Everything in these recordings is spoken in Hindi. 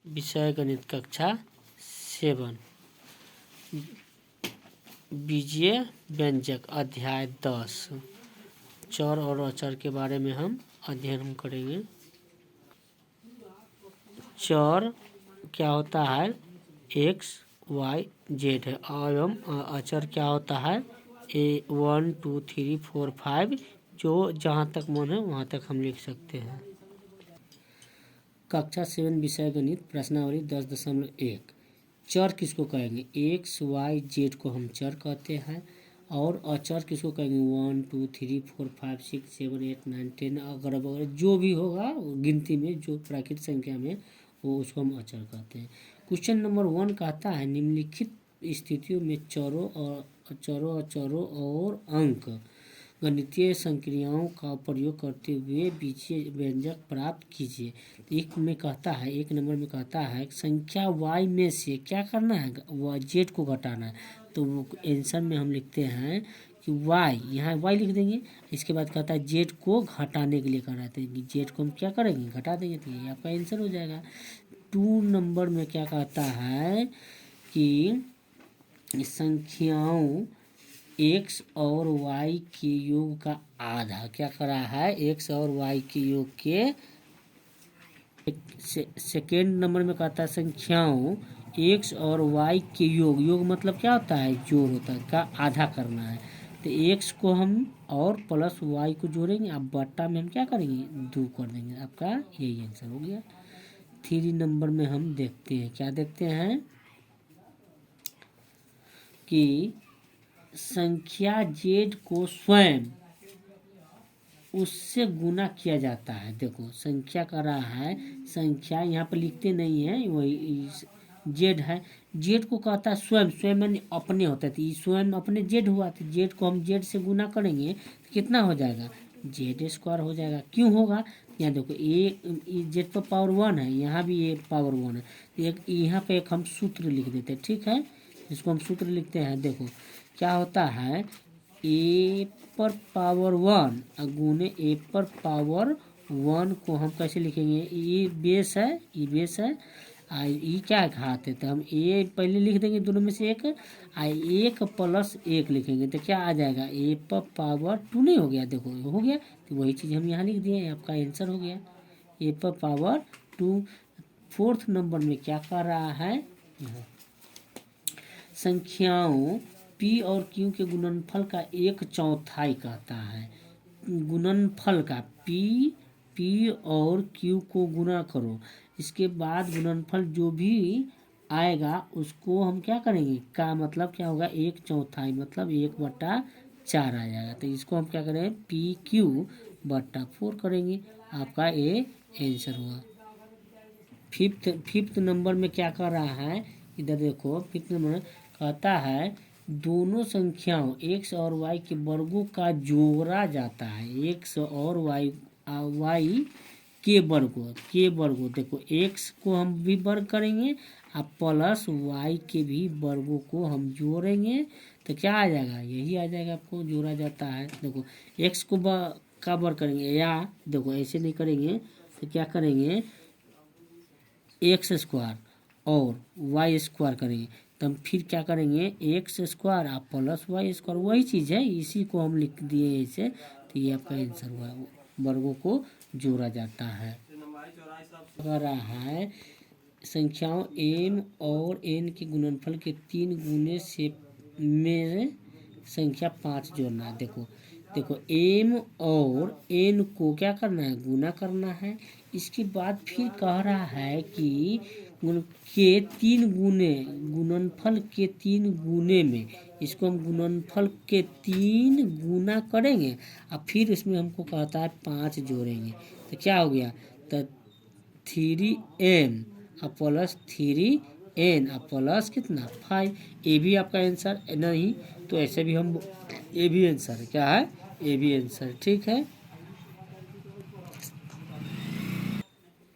विषय गणित कक्षा 7 बीजीय व्यंजक अध्याय 10 चर और अचर के बारे में हम अध्ययन करेंगे। चर क्या होता है? एक्स वाई जेड है एवं अचर क्या होता है? 1 2 3 4 5 जो जहाँ तक मन है वहाँ तक हम लिख सकते हैं। कक्षा 7 विषय गणित प्रश्नावली 10.1 चर किसको कहेंगे? एक्स वाई जेड को हम चर कहते हैं। और अचर किसको कहेंगे? 1 2 3 4 5 6 7 8 9 10 अगैरह वगैरह जो भी होगा गिनती में जो प्राकृत संख्या में वो उसको हम अचर कहते हैं। क्वेश्चन नंबर 1 कहता है निम्नलिखित स्थितियों में चरों अचरों और अंक गणितीय संक्रियाओं का प्रयोग करते हुए बीजीय व्यंजक प्राप्त कीजिए। एक नंबर में कहता है संख्या y में से क्या करना है? जेड को घटाना है। तो आंसर में हम लिखते हैं कि y, यहाँ y लिख देंगे। इसके बाद कहता है जेड को घटाने के लिए कराते हैं कि जेड को हम क्या करेंगे? घटा देंगे। तो ये आपका आंसर हो जाएगा। 2 नंबर में क्या कहता है कि संख्याओं x और y के योग का आधा क्या करा है? x और y के योग के सेकेंड नंबर में कहता है संख्याओं x और y के योग मतलब क्या होता है? जोड़ होता है का आधा करना है। तो x को हम और प्लस y को जोड़ेंगे। अब बट्टा में हम क्या करेंगे? 2 कर देंगे। आपका यही आंसर हो गया। 3 नंबर में हम देखते हैं, क्या देखते हैं कि संख्या z को स्वयं उससे गुना किया जाता है। देखो संख्या कर रहा है, संख्या यहाँ पर लिखते नहीं है, वही जेड है। जेड को कहता है स्वयं मैंने अपने होता है। तो स्वयं अपने जेड हुआ, तो जेड को हम जेड से गुना करेंगे तो कितना हो जाएगा? जेड स्क्वायर हो जाएगा। क्यों होगा? यहाँ देखो जेड पर पावर 1 है, यहाँ भी ये पावर 1 है। तो एक यहाँ पे एक हम सूत्र लिख देते हैं, ठीक है। इसको हम सूत्र लिखते हैं। देखो क्या होता है, ए पर पावर 1 गुने ए पर पावर 1 को हम कैसे लिखेंगे? ये बेस है, ये बेस है, ये क्या है? घात है। तो हम ए पहले लिख देंगे दोनों में से एक, 1 प्लस 1 लिखेंगे तो क्या आ जाएगा? ए पर पावर 2 नहीं हो गया? देखो हो गया। तो वही चीज़ हम यहाँ लिख दिए, आपका आंसर हो गया ए पर पावर 2। 4th नंबर में क्या कर रहा है? संख्याओं P और Q के गुणनफल का 1/4 कहता है। गुणनफल का P और Q को गुना करो, इसके बाद गुणनफल जो भी आएगा उसको हम क्या करेंगे? का मतलब क्या होगा? 1/4 मतलब 1/4 आ जाएगा। तो इसको हम क्या करें? PQ/4 करेंगे। आपका ये आंसर हुआ। फिफ्थ नंबर में क्या कर रहा है? इधर देखो, 5th नंबर कहता है दोनों संख्याओं x और y के वर्गों का जोड़ा जाता है। x और y के वर्गों देखो x को हम भी वर्ग करेंगे और प्लस y के भी वर्गों को हम जोड़ेंगे तो क्या आ जाएगा? यही आ जाएगा। आपको जोड़ा जाता है। देखो x को का वर्ग करेंगे, या देखो ऐसे नहीं करेंगे तो क्या करेंगे? एक्स स्क्वायर और वाई स्क्वायर करेंगे तो हम फिर क्या करेंगे? एक्स स्क्वायर और प्लस वाई स्क्वायर, वही चीज़ है, इसी को हम लिख दिए ऐसे। तो ये आपका आंसर हुआ। वर्गों को जोड़ा जाता है। अगर है संख्याओं m और n के गुणनफल के 3 गुने से में संख्या 5 जोड़ना है। देखो m और n को क्या करना है? गुना करना है। इसके बाद फिर कह रहा है कि के 3 गुने, गुणनफल के 3 गुने में इसको हम गुणनफल के 3 गुना करेंगे और फिर उसमें हमको कहता है 5 जोड़ेंगे तो क्या हो गया? तो 3m और प्लस 3n और प्लस कितना? 5। ये भी आपका आंसर नहीं तो ऐसे भी हम, ये भी आंसर क्या है? ये भी आंसर ठीक है।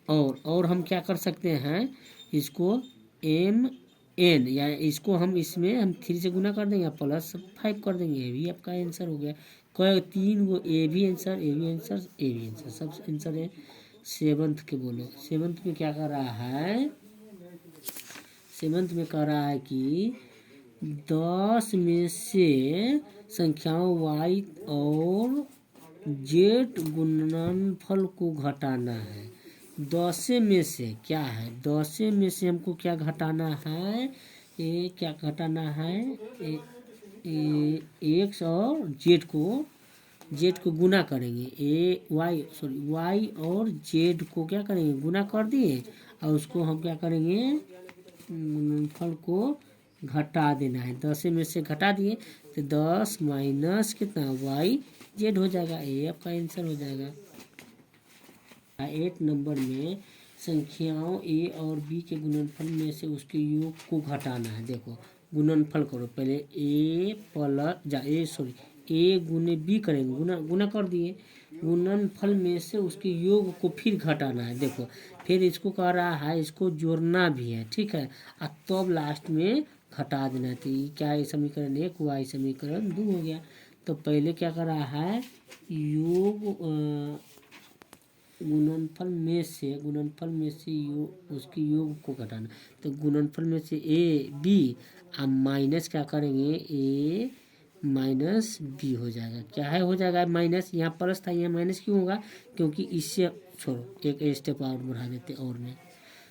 और हम क्या कर सकते हैं? इसको mn या इसको हम इसमें हम 3 से गुना कर देंगे प्लस 5 कर देंगे। ये भी आपका आंसर हो गया। कोई 3 गो ए भी आंसर, ए भी आंसर, ए भी आंसर, सब आंसर है। 7th के बोलो, 7th में क्या कर रहा है? सेवंथ में कह रहा है कि 10 में से संख्याओं y और z गुणनफल को घटाना है। 10 में से क्या है, 10 में से हमको क्या घटाना है, ये क्या घटाना है, x और z को गुना करेंगे, y और z को क्या करेंगे, गुना कर दिए और उसको हम क्या करेंगे, गुणनफल को घटा देना है। 10 में से घटा दिए तो 10 माइनस कितना y z हो जाएगा, ये आपका आंसर हो जाएगा। 8 नंबर में संख्याओं a और b के गुणनफल में से उसके योग को घटाना है। देखो गुणनफल करो, पहले a गुने b करेंगे, गुना कर दिए, गुणनफल में से उसके योग को फिर घटाना है। देखो फिर इसको कह रहा है इसको जोड़ना भी है, ठीक है, और तब लास्ट में घटा देना है। तो ये क्या है, समीकरण 1 y समीकरण 2 हो गया। तो पहले क्या कर रहा है, योग गुणनफल में से उसके योग को घटाना। तो गुणनफल में से a b अब माइनस क्या करेंगे, a माइनस b हो जाएगा। क्या है, हो जाएगा माइनस, यहाँ प्लस था यहाँ माइनस क्यों होगा, क्योंकि इससे छोड़ो एक स्टेप और बढ़ा देते और में।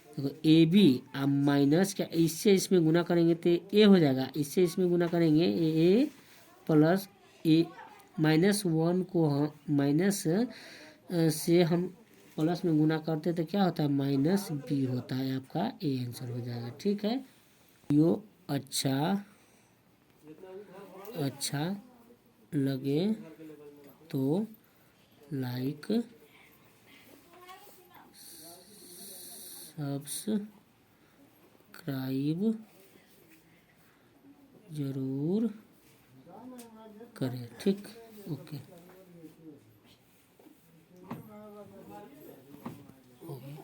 देखो ए बी अब माइनस क्या, इससे इसमें गुना करेंगे तो ए हो जाएगा, इससे इसमें गुना करेंगे ए प्लस ए, -1 को हम माइनस से हम प्लस में गुना करते तो क्या होता है, -b होता है, आपका ए आंसर हो जाएगा। ठीक है, यो अच्छा लगे तो लाइक सब्सक्राइब जरूर करें। ठीक, ओके, हो गया।